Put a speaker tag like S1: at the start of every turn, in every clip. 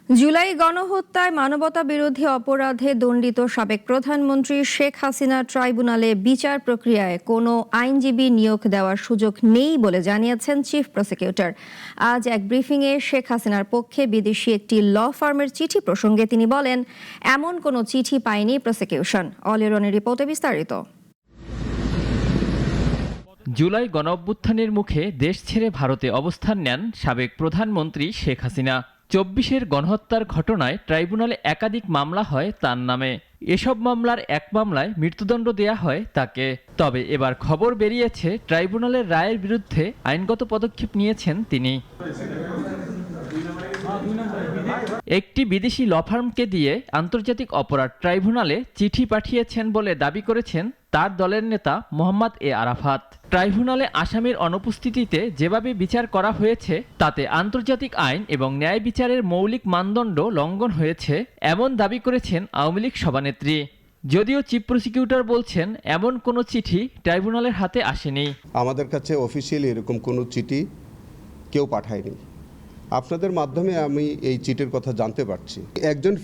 S1: জুলাই গণহত্যায় মানবতাবিরোধী অপরাধে দণ্ডিত সাবেক প্রধানমন্ত্রী শেখ হাসিনা ট্রাইব্যুনালে বিচার প্রক্রিয়ায় কোনো আইনজীবী নিয়োগ দেওয়ার সুযোগ নেই বলে জানিয়েছেন চিফ প্রসিকিউটর। আজ এক ব্রিফিংয়ে শেখ হাসিনার পক্ষে বিদেশি একটি ল ফার্মের চিঠি প্রসঙ্গে তিনি বলেন, এমন কোনো চিঠি পায়নি প্রসিকিউশন। অলিরনের রিপোর্টে বিস্তারিত।
S2: জুলাই গণঅভ্যুত্থানের মুখে দেশ ছেড়ে ভারতে অবস্থান নেন সাবেক প্রধানমন্ত্রী শেখ হাসিনা। ২৪-এর গণহত্যার ঘটনায় ট্রাইব্যুনালে একাধিক মামলা হয় তার নামে। এসব মামলার এক মামলায় মৃত্যুদণ্ড দেয়া হয় তাকে। তবে এবার খবর বেরিয়েছে ট্রাইব্যুনালের রায়ের বিরুদ্ধে আইনগত পদক্ষেপ নিয়েছেন তিনি। একটি বিদেশি ল ফার্মকে দিয়ে আন্তর্জাতিক অপরাধ ট্রাইব্যুনালে চিঠি পাঠিয়েছেন বলে দাবি করেছেন তার দলের নেতা মোহাম্মদ এ আরাফাত। ট্রাইব্যুনালে আসামির অনুপস্থিতিতে যেভাবে বিচার করা হয়েছে তাতে আন্তর্জাতিক আইন এবং ন্যায় বিচারের মৌলিক মানদণ্ড লঙ্ঘন হয়েছে, এমন দাবি করেছেন আওয়ামী লীগ সভানেত্রী। যদিও চিফ প্রসিকিউটর বলছেন এমন কোনো চিঠি ট্রাইব্যুনালের হাতে আসেনি।
S3: আমাদের কাছে অফিসিয়ালি এরকম কোনো চিঠি কেউ পাঠায়নি। আপনাদের মাধ্যমে আমি এই চিঠির কথা জানতে পারছি। একজন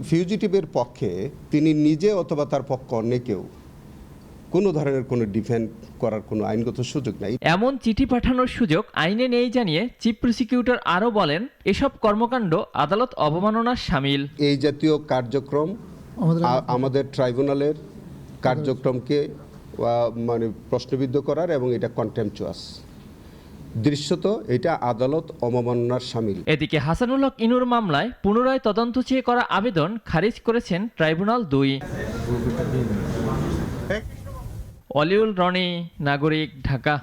S3: ফিউজিটিভের পক্ষে তিনি নিজে অথবা তার পক্ষ অন্য কেউ কোনো ধরনের কোনো ডিফেন্ড করার কোনো আইনগত সুযোগ নাই।
S2: এমন চিঠি পাঠানোর সুযোগ আইনে নেই জানিয়ে চিফ প্রসিকিউটর আরও বলেন, এসব কর্মকাণ্ড আদালত অবমাননার শামিল।
S3: এই জাতীয় কার্যক্রম আমাদের ট্রাইব্যুনালের কার্যক্রমকে মানে প্রশ্নবিদ্ধ করার এবং এটা কন্টেম্পচুয়াস, দৃশ্যত এটা আদালত অবমাননার শামিল।
S2: এদিকে হাসানুল হক ইনুর মামলায় পুনরায় তদন্ত চেয়ে করা আবেদন খারিজ করেছেন ট্রাইব্যুনাল ২। অলিউল রনি, নাগরিক, ঢাকা।